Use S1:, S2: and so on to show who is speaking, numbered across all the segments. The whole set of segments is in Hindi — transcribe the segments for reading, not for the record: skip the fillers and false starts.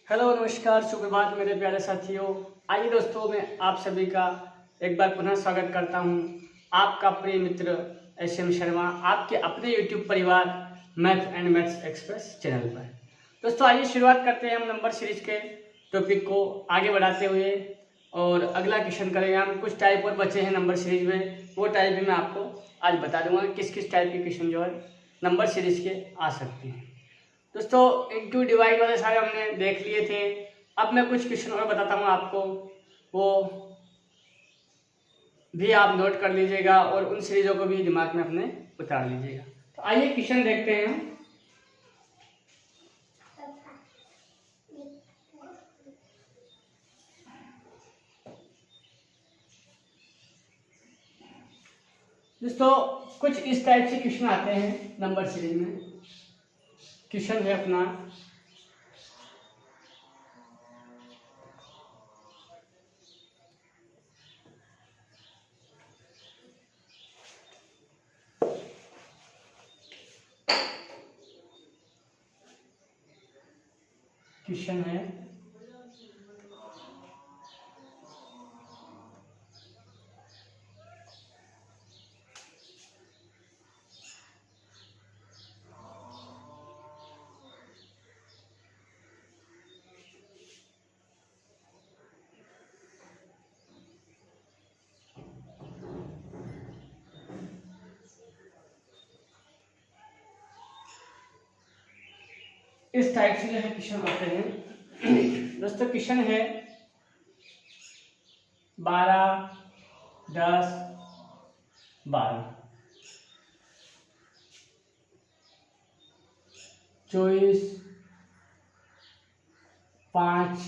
S1: हेलो नमस्कार सुप्रभात मेरे प्यारे साथियों। आइए दोस्तों, मैं आप सभी का एक बार पुनः स्वागत करता हूं। आपका प्रिय मित्र एस.एम. शर्मा, आपके अपने यूट्यूब परिवार math and maths express channel पर। दोस्तों आइए शुरुआत करते हैं हम नंबर सीरीज के टॉपिक को आगे बढ़ाते हुए, और अगला क्वेश्चन करेंगे हम। कुछ टाइप और बचे हैं नंबर सीरीज में, वो टाइप भी मैं आपको आज बता दूंगा किस किस टाइप के क्वेश्चन जो है नंबर सीरीज के आ सकते हैं। दोस्तों इंटू डिवाइड वाले सारे हमने देख लिए थे। अब मैं कुछ क्वेश्चन और बताता हूँ आपको, वो भी आप नोट कर लीजिएगा और उन सीरीजों को भी दिमाग में अपने उतार लीजिएगा। तो आइए क्वेश्चन देखते हैं हम। दोस्तों कुछ इस टाइप से क्वेश्चन आते हैं नंबर सीरीज में। क्वेश्चन है अपना क्वेश्चन है इस टाइप से जो है क्वेश्चन आते हैं। दोस्तों क्वेश्चन है 12, 10, 12, 24, 5,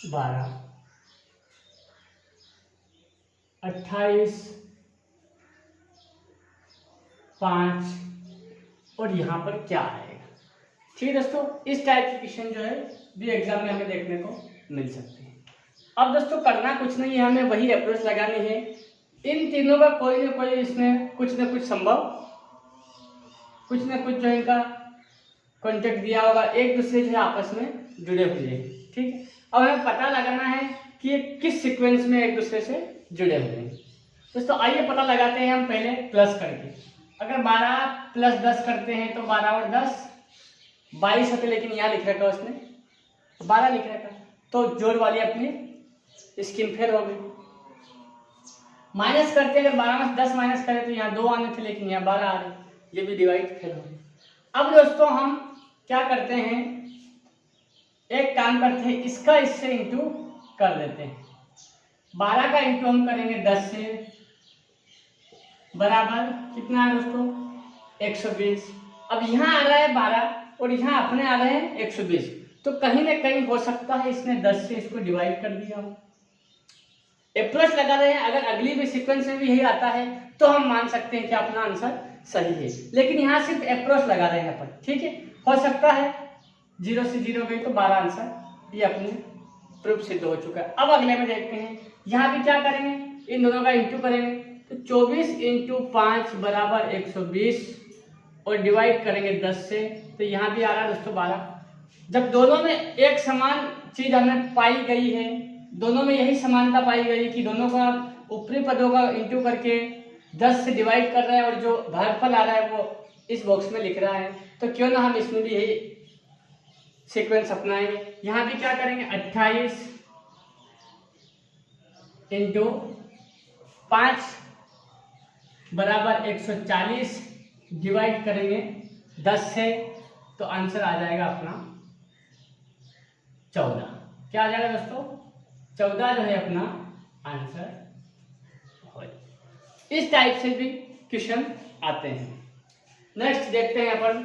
S1: 12, 28, 5 और यहाँ पर क्या आएगा। ठीक है दोस्तों, इस टाइप के क्वेश्चन जो है भी एग्जाम में हमें देखने को मिल सकते हैं। अब दोस्तों करना कुछ नहीं है, हमें वही अप्रोच लगानी है। इन तीनों का कोई ना कोई इसमें कुछ ना कुछ संभव, कुछ ना कुछ जो इनका कॉन्टेक्ट दिया होगा, एक दूसरे से आपस में जुड़े हुए हैं। ठीक है, अब हमें पता लगाना है कि ये किस सीक्वेंस में एक दूसरे से जुड़े हुए हैं। दोस्तों आइए पता लगाते हैं हम पहले प्लस करके। अगर 12 + 10 करते हैं तो 12 और 10 22 होते, लेकिन यहाँ लिख रखा उसने 12 लिख रखा, तो जोड़ वाली अपनी स्कीम फेल हो गई। माइनस करते हैं, अगर 12 में 10 माइनस करें तो यहाँ 2 आने थे, लेकिन यहाँ 12 आ रहे, ये भी डिवाइड फेल हो गई। अब दोस्तों हम क्या करते हैं, एक काम करते हैं, इसका इससे इंटू कर देते हैं। 12 का इंटू हम करेंगे 10 से, बराबर कितना है दोस्तों 120। अब यहाँ आ रहा है 12 और यहाँ अपने आ रहे हैं 120, तो कहीं ना कहीं हो सकता है इसने 10 से इसको डिवाइड कर दिया हो। अप्रोच लगा रहे हैं, अगर अगली भी सीक्वेंस में भी यही आता है तो हम मान सकते हैं कि अपना आंसर सही है, लेकिन यहाँ सिर्फ अप्रोच लगा रहे हैं अपन। ठीक है, हो सकता है 0 से 0 गई तो 12 आंसर ये अपने प्रूफ सिद्ध हो चुका है। अब अगले में देखते हैं, यहाँ भी क्या करेंगे, इन दोनों का इंटू करेंगे, तो 24 × 5 बराबर 120 और डिवाइड करेंगे 10 से, तो यहाँ भी आ रहा है दोस्तों 12। जब दोनों में एक समान चीज हमें पाई गई है, दोनों में यही समानता पाई गई कि दोनों का ऊपरी पदों का इंटू करके 10 से डिवाइड कर रहा है, और जो भागफल आ रहा है वो इस बॉक्स में लिख रहा है, तो क्यों ना हम इसमें भी यही सीक्वेंस अपनाएंगे। यहाँ भी क्या करेंगे, 28 × 5 बराबर 140 डिवाइड करेंगे 10 से, तो आंसर आ जाएगा अपना 14। क्या आ जाएगा दोस्तों 14 जो है अपना आंसर हो। इस टाइप से भी क्वेश्चन आते हैं। नेक्स्ट देखते हैं अपन,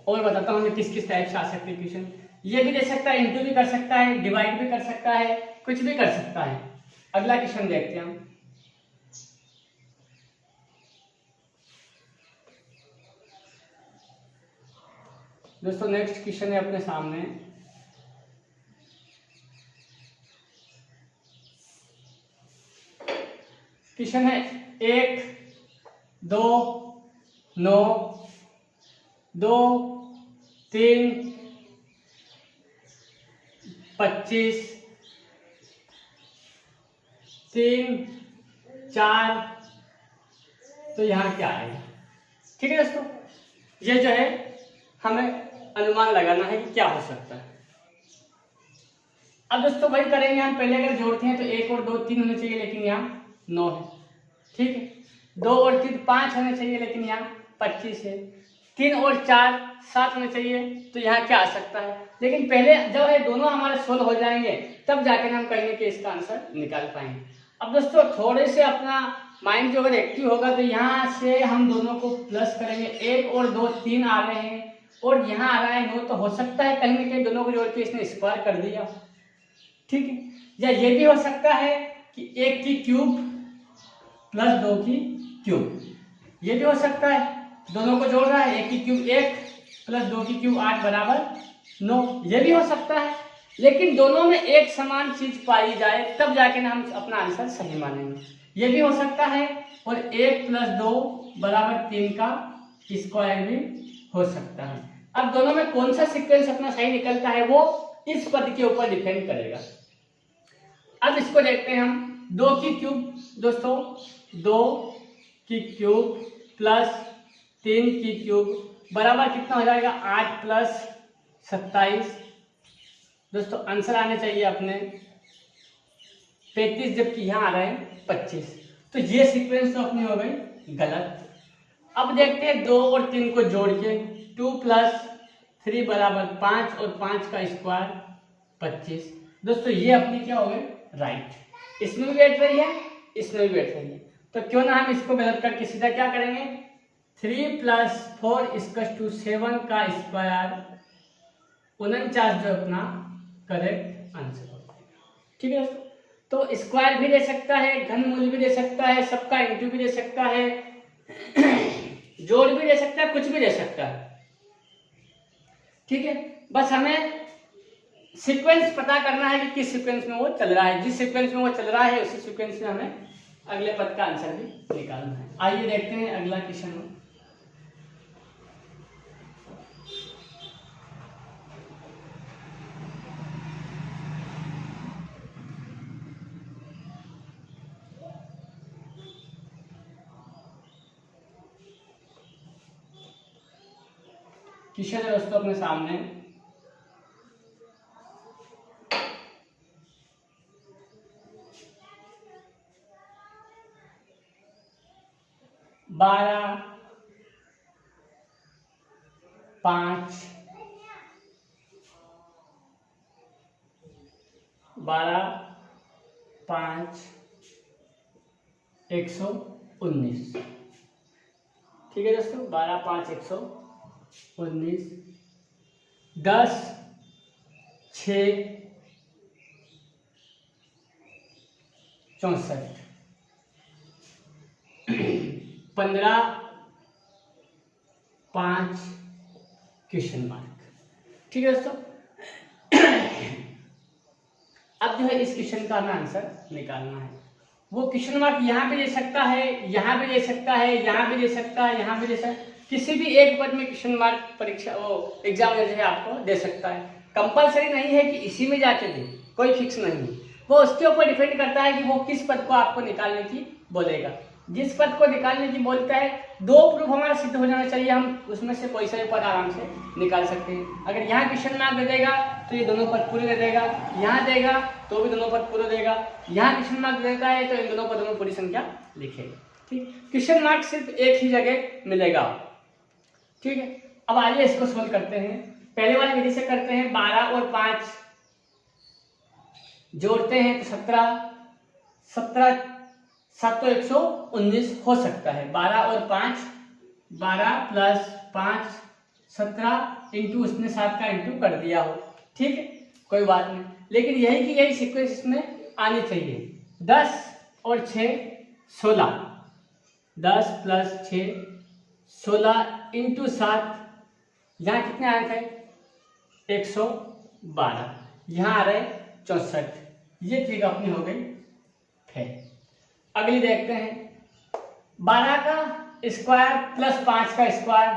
S1: और बताता हूँ मैं किस किस टाइप से आ सकते हैं क्वेश्चन। ये भी दे सकता है, इंटू भी कर सकता है, डिवाइड भी कर सकता है, कुछ भी कर सकता है। अगला क्वेश्चन देखते हैं हम। दोस्तों नेक्स्ट क्वेश्चन है अपने सामने, क्वेश्चन है 1, 2, 9, 2, 3, 25, 3, 4, तो यहाँ क्या आएगा। ठीक है दोस्तों, ये जो है हमें अनुमान लगाना है कि क्या हो सकता है। अब दोस्तों वही करेंगे हम, पहले अगर जोड़ते हैं तो 1 और 2 3 होने चाहिए, लेकिन यहाँ 9 है। ठीक है, 2 और 3 5 होने चाहिए, लेकिन यहाँ 25 है। 3 और 4 7 होने चाहिए, तो यहाँ क्या आ सकता है। लेकिन पहले जब ये दोनों हमारे सोल्व हो जाएंगे तब जाकर हम कहेंगे कि इसका आंसर निकाल पाएंगे। अब दोस्तों थोड़े से अपना माइंड जो अगर एक्टिव होगा तो यहाँ से हम दोनों को प्लस करेंगे। 1 और 2 3 आ रहे हैं और यहाँ आ रहा है 9, तो हो सकता है कहीं ना कहीं दोनों को जोड़ के इसने स्क्वायर कर दिया। ठीक है, या ये भी हो सकता है कि 1 की क्यूब प्लस 2 की क्यूब, ये भी हो सकता है। दोनों को जोड़ रहा है, 1 की क्यूब 1 प्लस 2 की क्यूब 8 बराबर 9, ये भी हो सकता है। लेकिन दोनों में एक समान चीज पाई जाए तब जाके ना हम अपना आंसर सही मानेंगे। ये भी हो सकता है, और 1 प्लस 2 बराबर 3 का स्क्वायर भी हो सकता है। अब दोनों में कौन सा सीक्वेंस अपना सही निकलता है वो इस पद के ऊपर डिपेंड करेगा। अब इसको देखते हैं हम। 2 की क्यूब दोस्तों, 2 की क्यूब प्लस 3 की क्यूब बराबर कितना हो जाएगा, 8 प्लस 27। दोस्तों आंसर आने चाहिए अपने 35, जबकि यहाँ आ रहे हैं 25, तो ये सीक्वेंस तो अपनी हो गई गलत। अब देखते हैं 2 और 3 को जोड़ के, 2 प्लस 3 बराबर 5 और 5 का स्क्वायर 25। दोस्तों ये अपनी क्या हो गई राइट। इसमें भी बैठ रही है, इसमें भी बैठ रही है, तो क्यों ना हम इसको गलत करके सीधा क्या करेंगे, 3 प्लस 4 इक्वल्स टू 7 का स्क्वायर 49 जो अपना करेक्ट आंसर होगा। ठीक है दोस्तों, तो स्क्वायर भी दे सकता है, घन मूल भी दे सकता है, सबका इंटू भी दे सकता है, जोड़ भी दे सकता है, कुछ भी दे सकता है। ठीक है, बस हमें सीक्वेंस पता करना है कि किस सीक्वेंस में वो चल रहा है। जिस सीक्वेंस में वो चल रहा है उसी सीक्वेंस में हमें अगले पद का आंसर भी निकालना है। आइए देखते हैं अगला क्वेश्चन में। क्वेश्चन है दोस्तों अपने सामने, बारह 5 119। ठीक है दोस्तों, 12 5 119, 10 6 64, 15 5 क्वेश्चन मार्क। ठीक है दोस्तों, अब जो है इस क्वेश्चन का हमें आंसर निकालना है। वो क्वेश्चन मार्क यहाँ पे दे सकता है, यहाँ पे दे सकता है, यहाँ पे दे सकता है, यहाँ पे दे सकता है, किसी भी एक पद में क्वेश्चन मार्क परीक्षा वो एग्जाम जो है आपको दे सकता है। कंपलसरी नहीं है कि इसी में जाके दे, कोई फिक्स नहीं है, वो उसके ऊपर डिपेंड करता है कि वो किस पद को आपको निकालने की बोलेगा। जिस पद को निकालने की बोलता है, 2 प्रूफ हमारा सिद्ध हो जाना चाहिए, हम उसमें से कोई सा भी पद आराम से निकाल सकते हैं। अगर यहाँ क्वेश्चन मार्क दे देगा तो ये दोनों पद पूरे दे देगा, यहाँ देगा तो भी दोनों पद पूरे देगा, यहाँ क्वेश्चन मार्क देता है तो इन दोनों पदों में पूरी संख्या लिखेगा। ठीक, क्वेश्चन मार्क सिर्फ एक ही जगह मिलेगा। ठीक है, अब आइए इसको सोल्व करते हैं। पहले वाली विधि से करते हैं। 12 और 5 जोड़ते हैं तो 17 7 तो 119 हो सकता है। 12 और 5 12 प्लस 5 17 इंटू उसने 7 का इंटू कर दिया हो। ठीक है, कोई बात नहीं, लेकिन यही की यही सीक्वेंस इसमें आनी चाहिए। 10 और 6 16, 10 प्लस 6 16 इंटू 7, यहाँ कितने आए थे 112, यहाँ आ रहे 64। ये चीज अपनी हो गई है। अगली देखते हैं, 12 का स्क्वायर प्लस 5 का स्क्वायर,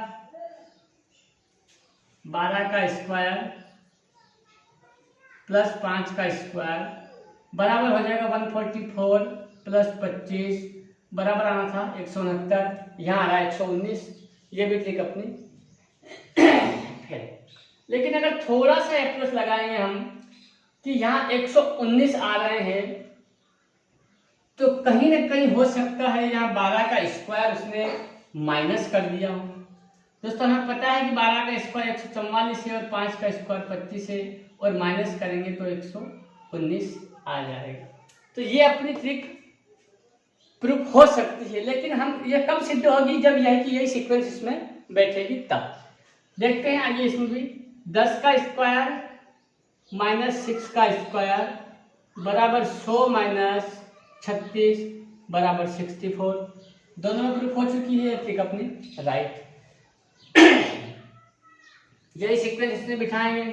S1: 12 का स्क्वायर प्लस 5 का स्क्वायर बराबर हो जाएगा 144 प्लस 25 बराबर आना था 169, यहाँ आ रहा है 119। ये भी ट्रिक अपनी है। लेकिन अगर थोड़ा सा अप्रोच लगाएंगे हम कि यहाँ 119 आ रहे हैं, तो कहीं ना कहीं हो सकता है यहाँ 12 का स्क्वायर उसने माइनस कर दिया हो। दोस्तों हमें पता है कि 12 का स्क्वायर 144 है और 5 का स्क्वायर 25 है, और माइनस करेंगे तो 119 आ जाएगा। तो ये अपनी ट्रिक प्रूफ हो सकती है, लेकिन हम ये कब सिद्ध होगी, जब यह कि यही सीक्वेंस इसमें बैठेगी तब। देखते हैं आगे इसमें भी 10 का स्क्वायर माइनस 6 का स्क्वायर बराबर 100 माइनस 36 बराबर 64। दोनों में प्रूफ हो चुकी है ट्रिक अपनी राइट। यही सीक्वेंस इसमें बिठाएंगे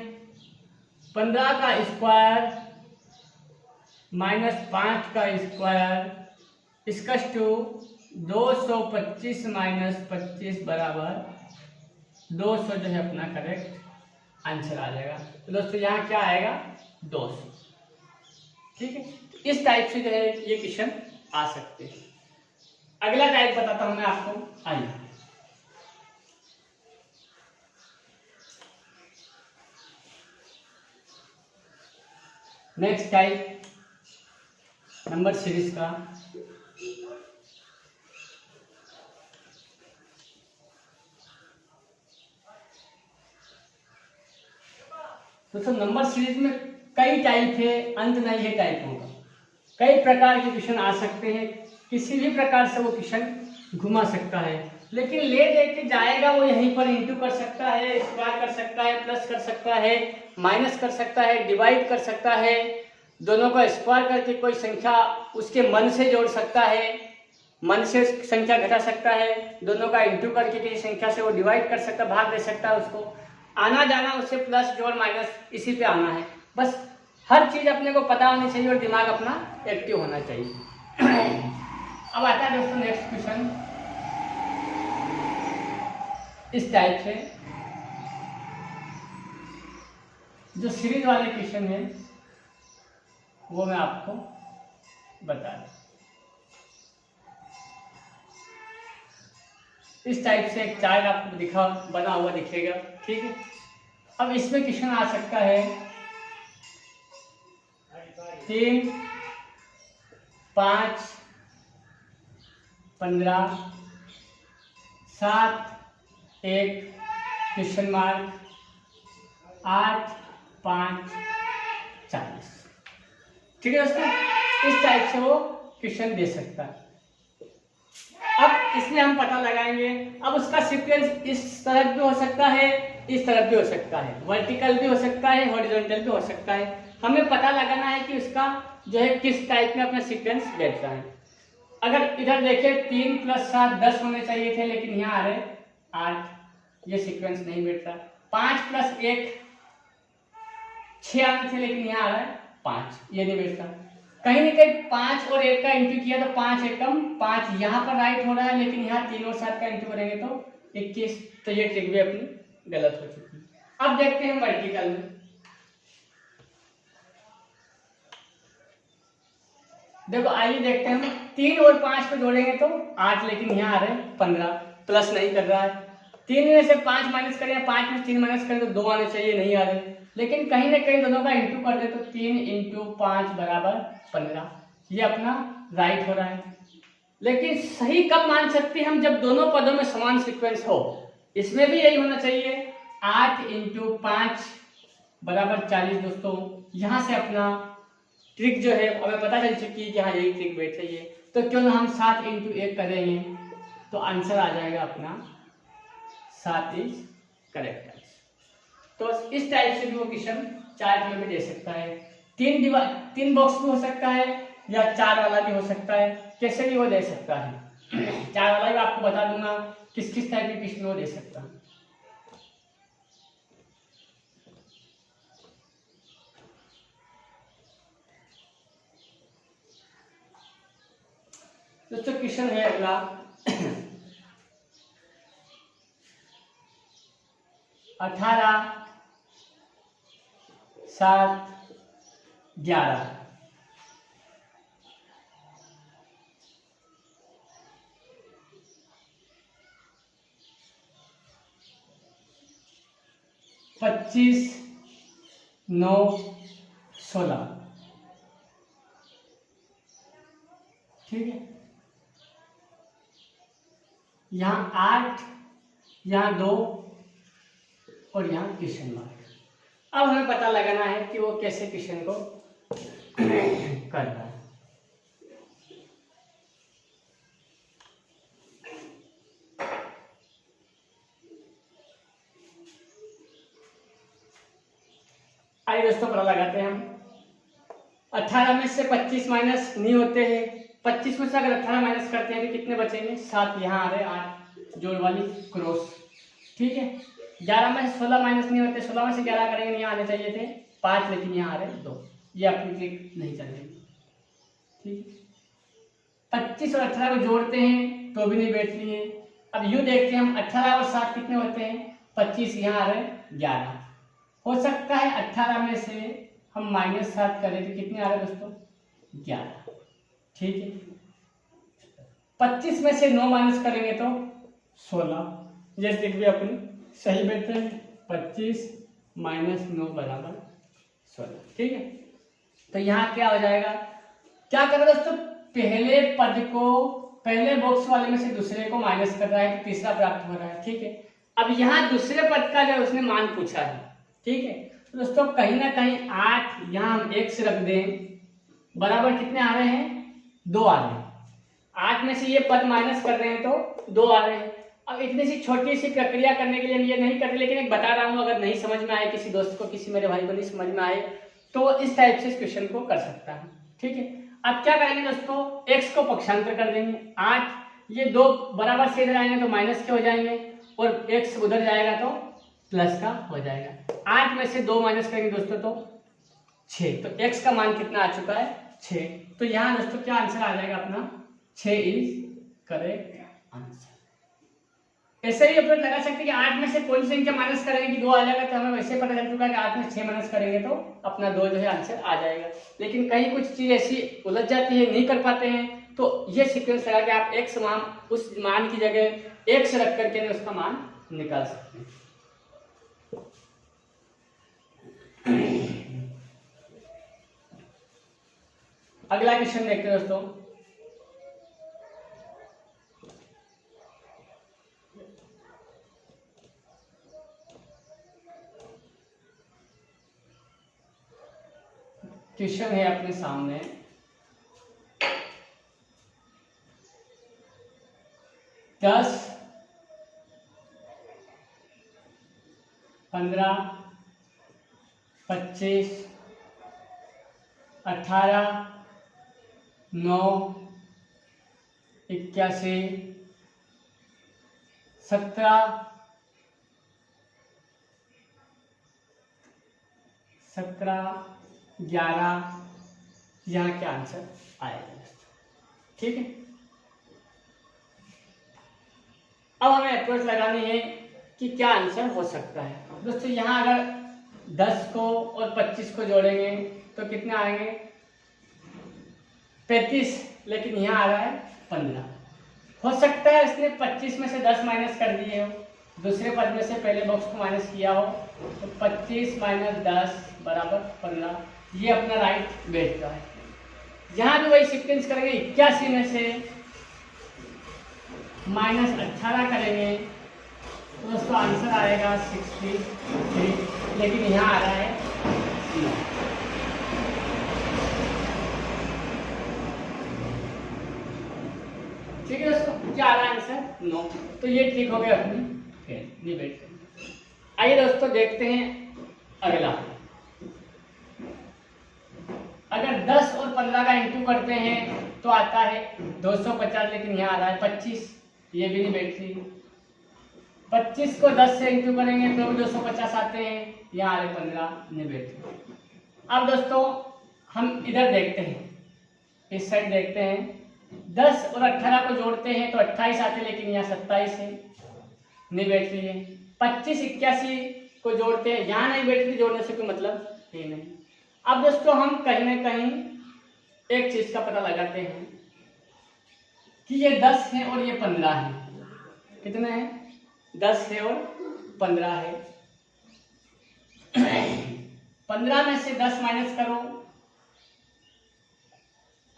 S1: 15 का स्क्वायर माइनस 5 का स्क्वायर इसकस टू 225 माइनस 25 बराबर 200 जो है अपना करेक्ट आंसर आ जाएगा। तो दोस्तों यहाँ क्या आएगा 200। ठीक है, इस टाइप से जो है ये क्वेश्चन आ सकते हैं। अगला टाइप बताता हूं मैं आपको, आइए। नेक्स्ट टाइप नंबर सीरीज का दोस्तों नंबर सीरीज में कई टाइप है, अंत नहीं है टाइपों का। कई प्रकार के क्वेश्चन आ सकते हैं, किसी भी प्रकार से वो क्वेश्चन घुमा सकता है, लेकिन ले दे के जाएगा वो यहीं पर इंटू कर सकता है, स्क्वायर कर सकता है, प्लस कर सकता है, माइनस कर सकता है, डिवाइड कर सकता है, दोनों का स्क्वायर करके कोई संख्या उसके मन से जोड़ सकता है, मन से संख्या घटा सकता है, दोनों का इंटू करके किसी संख्या से वो डिवाइड कर सकता है, भाग दे सकता है उसको, आना जाना उससे प्लस जोड़ माइनस इसी पे आना है। बस हर चीज अपने को पता होनी चाहिए और दिमाग अपना एक्टिव होना चाहिए। अब आता है दोस्तों नेक्स्ट क्वेश्चन इस टाइप से, जो सीरीज वाले क्वेश्चन है वो मैं आपको बता दूं। इस टाइप से एक चार्ट आपको दिखा बना हुआ दिखेगा, ठीक है। अब इसमें क्वेश्चन आ सकता है 3, 5, 15, 7, 1 क्वेश्चन मार्क 8, 5, 40। ठीक है दोस्तों, इस टाइप से वो क्वेश्चन दे सकता है। अब इसमें हम पता लगाएंगे, अब उसका सीक्वेंस इस तरफ भी हो सकता है, इस तरफ भी हो सकता है, वर्टिकल भी हो सकता है, हॉरिजॉन्टल भी हो सकता है। हमें पता लगाना है कि उसका जो है किस टाइप में अपना सीक्वेंस बैठता है। अगर इधर देखें 3 + 7 10 होने चाहिए थे, लेकिन यहाँ आ रहे 8, ये सीक्वेंस नहीं बैठता। 5 + 1 6 आने थे, लेकिन यहाँ आ रहा है 5, ये नहीं बैठता। कहीं ना कहीं 5 और 1 का इंटू किया तो 5 एकम 5 यहाँ पर राइट हो रहा है, लेकिन यहाँ 3 और 7 का इंटू करेंगे तो 21, तो ये ट्रिक भी अपनी गलत हो चुकी है। अब देखते हैं वर्टिकल में। देखो आइए देखते हैं, हम 3 और 5 को जोड़ेंगे तो 8, लेकिन यहाँ आ रहे 15, प्लस नहीं कर रहा है। 3 में से 5 माइनस करें, 5 में से 3 माइनस करें तो 2 आने चाहिए, नहीं आ रहे। लेकिन कहीं ना कहीं दोनों का इंटू कर दे तो 3 × 5 बराबर 15, ये अपना राइट हो रहा है। लेकिन सही कब मान सकते हैं हम, जब दोनों पदों में समान सीक्वेंस हो। इसमें भी यही होना चाहिए, 8 × 5 बराबर 40। दोस्तों यहाँ से अपना ट्रिक जो है हमें पता चल चुकी है कि हाँ यही ट्रिक बैठ रही है। तो क्यों ना हम 7 × 1 करेंगे तो आंसर आ जाएगा अपना 7 इज करेक्ट। तो इस टाइप से भी वो क्वेश्चन चार्ट में भी दे सकता है। 3 बॉक्स भी हो सकता है या 4 वाला भी हो सकता है, कैसे भी वो दे सकता है। 4 वाला भी आपको बता दूंगा किस किस टाइप के क्वेश्चन वो दे सकता है। दोस्तों क्वेश्चन है अगला 18 7 11 25 9 16। ठीक है, यहाँ 8, यहाँ 2 और यहाँ क्वेश्चन मार्क। अब हमें पता लगाना है कि वो कैसे क्वेश्चन को कर रहा है। आइए दोस्तों पता लगाते हैं हम। 18 में से 25 माइनस नहीं होते हैं। 25 में से अगर 18 माइनस करते हैं तो कितने बचेंगे? 7 यहाँ आ रहे, 8 जोड़ वाली क्रॉस। ठीक है, 11 में से 16 माइनस नहीं होते। 16 में से 11 करेंगे, यहाँ आने चाहिए थे 5, लेकिन यहाँ आ रहे 2। ये अपनी ट्रिक नहीं चलेगी। ठीक है, 25 और 18 को जोड़ते हैं तो भी नहीं बैठती है। अब यूँ देखते हैं हम, 18 और 7 कितने होते हैं? 25, यहाँ आ रहे 11। हो सकता है 18 में से हम -7 करें तो कितने आ रहे हैं दोस्तों? 11। ठीक है, 25 में से 9 माइनस करेंगे तो 16। ये ट्रिक भी अपनी सही बैठ रही है। 25 माइनस 9 बराबर 16। ठीक है, तो यहाँ क्या हो जाएगा? क्या करें दोस्तों? पहले पद को, पहले बॉक्स वाले में से दूसरे को माइनस कर रहा है तो तीसरा प्राप्त हो रहा है। ठीक है, अब यहाँ दूसरे पद का जो उसने मान पूछा है। ठीक है, तो दोस्तों कहीं ना कहीं 8 यहाँ हम x रख दें, बराबर कितने आ रहे हैं? 2 आ रहे हैं। 8 में से ये पद माइनस कर रहे हैं तो 2 आ रहे हैं। अब इतनी सी छोटी सी प्रक्रिया करने के लिए हम ये नहीं करते, लेकिन एक बता रहा हूँ, अगर नहीं समझ में आए, किसी दोस्त को, किसी मेरे भाई को नहीं समझ में आए तो इस टाइप से इस क्वेश्चन को कर सकता है। ठीक है, अब क्या करेंगे दोस्तों? x को पक्षांतर कर देंगे। 8 ये 2 बराबर से इधर आएंगे तो माइनस के हो जाएंगे, और x उधर जाएगा तो प्लस का हो जाएगा। 8 में से 2 माइनस करेंगे दोस्तों तो 6। तो x का मान कितना आ चुका है? 6। तो यहाँ दोस्तों क्या आंसर आ जाएगा अपना? 6 इज करेक्ट आंसर। ऐसे ही अपन लगा सकते हैं कि 8 में से कोई संख्या माइनस करेंगे कि 2 आ जाएगा, तो हमें वैसे पता चल चुका है कि 8 में 6 माइनस करेंगे तो अपना 2 जो है आंसर आ जाएगा। लेकिन कहीं कुछ चीज ऐसी उलझ जाती है, नहीं कर पाते हैं, तो ये सीक्वेंस लगा के आप x मान, उस मान की जगह x रख करके उसका मान निकाल सकते हैं। अगला क्वेश्चन देखते हैं दोस्तों। क्वेश्चन है अपने सामने, 10 15 25 18 9 81 17 11, यहाँ क्या आंसर आएगा? ठीक है, अब हमें अप्रोच लगानी है कि क्या आंसर हो सकता है। दोस्तों यहाँ अगर 10 को और 25 को जोड़ेंगे तो कितने आएंगे? 35, लेकिन यहाँ आ रहा है 15। हो सकता है इसने 25 में से 10 माइनस कर दिए हो, दूसरे पद में से पहले बॉक्स को माइनस किया हो, तो 25 माइनस 10 बराबर 15। ये अपना राइट बैठता है। यहाँ भी वही सीक्वेंस करेंगे, 81 में से -18 करेंगे तो दोस्तों आंसर आएगा 63, लेकिन यहाँ आ रहा है 9। ठीक है दोस्तों, क्या आ रहा है आंसर? 9। तो ये ठीक हो गया अपनी डिबेट। आइए दोस्तों देखते हैं अगला। अगर 10 और 15 का इंटू करते हैं तो आता है 250, लेकिन यहाँ आ रहा है 25। ये भी नहीं बैठती। 25 को 10 से इंटू करेंगे तो भी 250 आते हैं, यहाँ आ रहे 15, नहीं बैठती। अब दोस्तों हम इधर देखते हैं, इस साइड देखते हैं। 10 और 18 को जोड़ते हैं तो 28 आते हैं, लेकिन यहाँ 27 है, नहीं बैठ रही है। 25 81 को जोड़ते हैं, यहाँ नहीं बैठते जोड़ने से कोई मतलब ही नहीं। अब दोस्तों हम कहीं ना कहीं एक चीज का पता लगाते हैं कि ये 10 है और ये 15 है। कितने हैं? 10 है और 15 है। 15 में से 10 माइनस करो,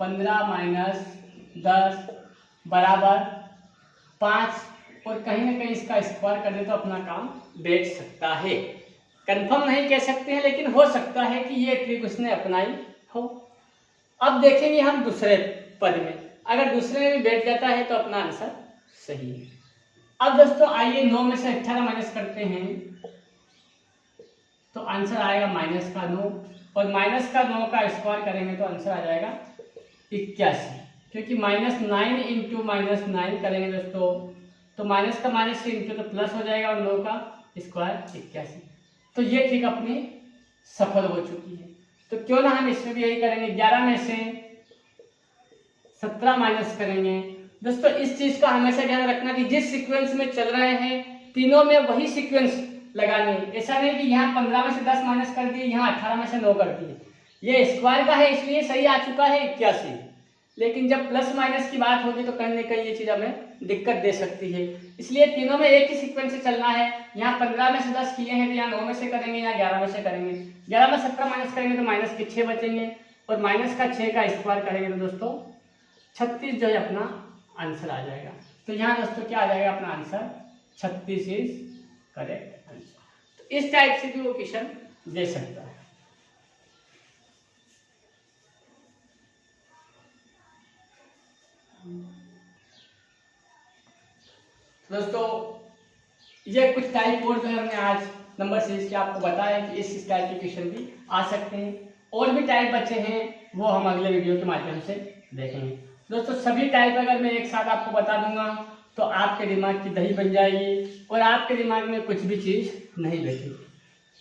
S1: 15 माइनस 10 बराबर 5, और कहीं ना कहीं इसका स्क्वायर कर दे तो अपना काम बैठ सकता है। कंफर्म नहीं कह सकते हैं, लेकिन हो सकता है कि ये ट्रिक उसने अपनाई हो। अब देखेंगे हम दूसरे पद में, अगर दूसरे में भी बैठ जाता है तो अपना आंसर सही है। अब दोस्तों आइए 9 में से 18 माइनस करते हैं, तो आंसर आएगा माइनस का 9, और माइनस का 9 का स्क्वायर करेंगे तो आंसर आ जाएगा 81, क्योंकि -9 इंटू -9 करेंगे दोस्तों तो माइनस का माइनस से इंटू तो प्लस हो जाएगा, और 9 का स्क्वायर 81। तो ये ट्रिक अपनी सफल हो चुकी है। तो क्यों ना हम इसमें भी यही करेंगे, 11 में से 17 माइनस करेंगे। दोस्तों इस चीज का हमेशा ध्यान रखना कि जिस सीक्वेंस में चल रहे हैं तीनों में वही सीक्वेंस लगानी है। ऐसा नहीं कि यहाँ 15 में से 10 माइनस कर दिए, यहाँ 18 में से 9 कर दिए। ये स्क्वायर का है इसलिए सही आ चुका है 81, लेकिन जब प्लस माइनस की बात होगी तो कहीं ना कहीं ये चीज हमें दिक्कत दे सकती है। इसलिए तीनों में एक ही सीक्वेंस से चलना है। यहाँ 15 में से 10 किए हैं तो यहाँ 9 में से करेंगे, यहाँ 11 में से करेंगे। 11 में 17 माइनस करेंगे तो माइनस के 6 बचेंगे, और माइनस का 6 का स्क्वायर करेंगे तो दोस्तों 36 जो है अपना आंसर आ जाएगा। तो यहाँ दोस्तों क्या आ जाएगा अपना आंसर 36 इज करेक्ट आंसर। तो इस टाइप से भी वो क्वेश्चन दे सकता है। दोस्तों ये कुछ टाइप और जो है हमने आज नंबर सीरीज के आपको बताया कि इस टाइप के क्वेश्चन भी आ सकते हैं। और भी टाइप बचे हैं वो हम अगले वीडियो के माध्यम से देखेंगे। दोस्तों सभी टाइप अगर मैं एक साथ आपको बता दूंगा तो आपके दिमाग की दही बन जाएगी और आपके दिमाग में कुछ भी चीज नहीं बैठेगी।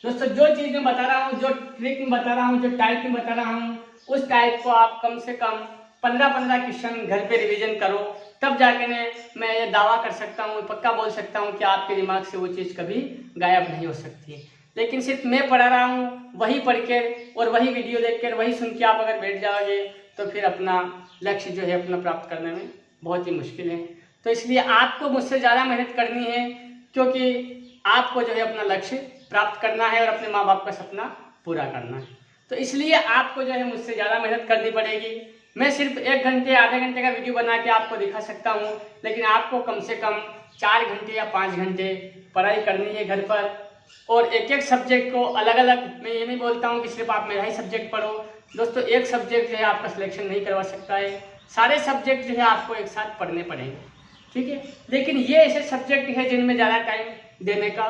S1: दोस्तों जो चीज मैं बता रहा हूँ, जो ट्रिक में बता रहा हूँ, जो टाइप में बता रहा हूँ, उस टाइप को आप कम से कम 15-15 क्वेश्चन घर पे रिवीजन करो, तब जाके मैं ये दावा कर सकता हूँ, पक्का बोल सकता हूँ कि आपके दिमाग से वो चीज़ कभी गायब नहीं हो सकती है। लेकिन सिर्फ मैं पढ़ा रहा हूँ, वही पढ़ के और वही वीडियो देख कर वही सुन के आप अगर बैठ जाओगे तो फिर अपना लक्ष्य जो है अपना प्राप्त करने में बहुत ही मुश्किल है। तो इसलिए आपको मुझसे ज़्यादा मेहनत करनी है, क्योंकि आपको जो है अपना लक्ष्य प्राप्त करना है और अपने माँ बाप का सपना पूरा करना है। तो इसलिए आपको जो है मुझसे ज़्यादा मेहनत करनी पड़ेगी। मैं सिर्फ 1 घंटे आधे घंटे का वीडियो बना के आपको दिखा सकता हूँ, लेकिन आपको कम से कम 4 घंटे या 5 घंटे पढ़ाई करनी है घर पर, और एक एक सब्जेक्ट को अलग अलग। मैं ये नहीं बोलता हूँ कि सिर्फ आप मेरा ही सब्जेक्ट पढ़ो। दोस्तों एक सब्जेक्ट जो है आपका सिलेक्शन नहीं करवा सकता है, सारे सब्जेक्ट जो है आपको एक साथ पढ़ने पड़ेंगे, ठीक है। लेकिन ये ऐसे सब्जेक्ट है जिनमें ज़्यादा टाइम देने का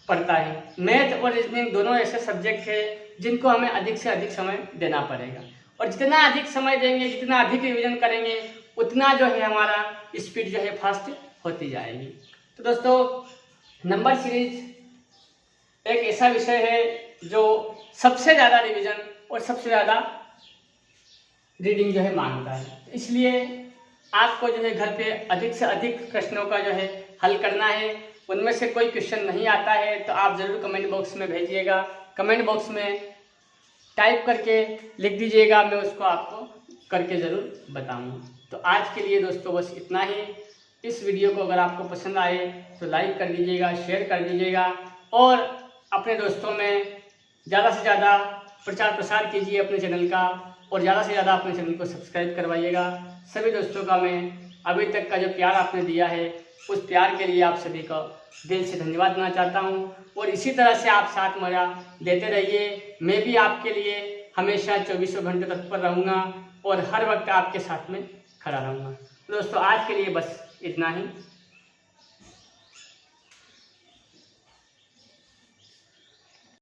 S1: पड़ता है। मैथ और रीजनिंग दोनों ऐसे सब्जेक्ट है जिनको हमें अधिक से अधिक समय देना पड़ेगा, और जितना अधिक समय देंगे, जितना अधिक रिवीजन करेंगे, उतना जो है हमारा स्पीड जो है फास्ट होती जाएगी। तो दोस्तों नंबर सीरीज एक ऐसा विषय है जो सबसे ज़्यादा रिवीजन और सबसे ज़्यादा रीडिंग जो है मांगता है। इसलिए आपको जो है घर पे अधिक से अधिक प्रश्नों का जो है हल करना है। उनमें से कोई क्वेश्चन नहीं आता है तो आप ज़रूर कमेंट बॉक्स में भेजिएगा, कमेंट बॉक्स में टाइप करके लिख दीजिएगा, मैं उसको आपको करके ज़रूर बताऊंगा। तो आज के लिए दोस्तों बस इतना ही। इस वीडियो को अगर आपको पसंद आए तो लाइक कर दीजिएगा, शेयर कर दीजिएगा, और अपने दोस्तों में ज़्यादा से ज़्यादा प्रचार प्रसार कीजिए अपने चैनल का, और ज़्यादा से ज़्यादा अपने चैनल को सब्सक्राइब करवाइएगा। सभी दोस्तों का मैं अभी तक का जो प्यार आपने दिया है उस प्यार के लिए आप सभी का दिल से धन्यवाद देना चाहता हूं, और इसी तरह से आप साथ मेरा देते रहिए। मैं भी आपके लिए हमेशा 24 घंटे तत्पर रहूँगा और हर वक्त आपके साथ में खड़ा रहूँगा। दोस्तों आज के लिए बस इतना ही।